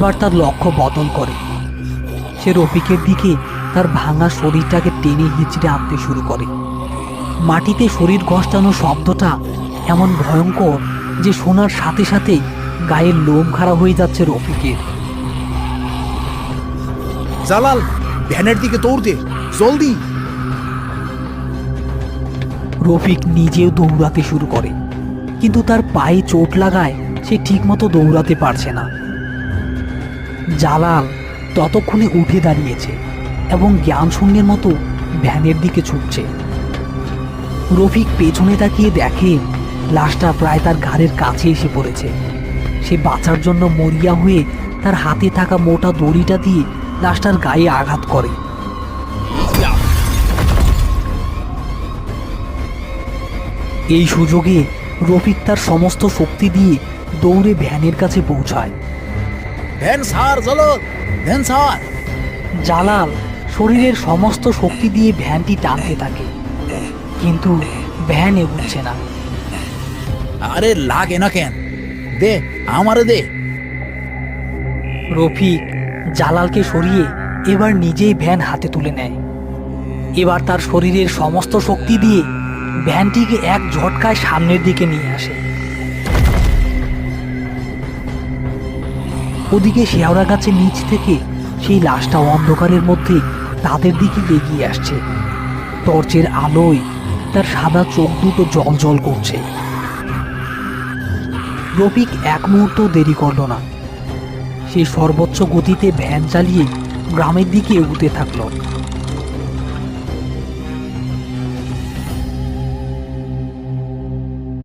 এবার তার লক্ষ্য বদল করে। সে রফিকের দিকে তার ভাঙা শরীরটাকে টেনে হিঁচড়ে আনতে শুরু করে। মাটিতে শরীর ঘষটানো শব্দটা এমন ভয়ঙ্কর যে শোনার সাথে সাথে গায়ের লোম খাড়া হয়ে যাচ্ছে রফিকের। জালাল, ভ্যানের দিকে দৌড় দে, জলদি। রফিক নিজেও দৌড়াতে শুরু করে, কিন্তু তার পায়ে চোট লাগায় সে ঠিকমতো দৌড়াতে পারছে না। জালাল ততক্ষণে উঠে দাঁড়িয়েছে এবং জ্ঞান শূন্যের মতো ভ্যানের দিকে ছুটছে। রফিক পেছনে তাকিয়ে দেখে লাশটা প্রায় তার ঘাড়ের কাছে এসে পড়েছে। সে বাঁচার জন্য মরিয়া হয়ে তার হাতে থাকা মোটা দড়িটা দিয়ে লাশটার গায়ে আঘাত করে। এই সুযোগে রফিক তার সমস্ত শক্তি দিয়ে দৌড়ে ভ্যানের কাছে পৌঁছায়। ভ্যান ছাড় জালাল, ভ্যান ছাড়। জালাল শরীরের সমস্ত শক্তি দিয়ে ভ্যানটি টানতে থাকে, কিন্তু ভ্যান এগুচ্ছে না। আরে লাগে না কেন, দে আমারে দে। রফিক জালালকে সরিয়ে এবার নিজেই ভ্যান হাতে তুলে নেয়। এবার তার শরীরের সমস্ত শক্তি দিয়ে ভ্যানটিকে এক ঝটকায় সামনের দিকে নিয়ে আসে। ওদিকে শেওড়া গাছের নিচ থেকে সেই লাশটা অন্ধকারের মধ্যে তাদের দিকে এগিয়ে আসছে। টর্চের আলোয় তার সাদা চোখ দুটো জ্বলজ্বল করছে। রফিক এক মুহূর্ত দেরি করল না। সে সর্বোচ্চ গতিতে ভ্যান চালিয়ে গ্রামের দিকে এগুতে থাকলো।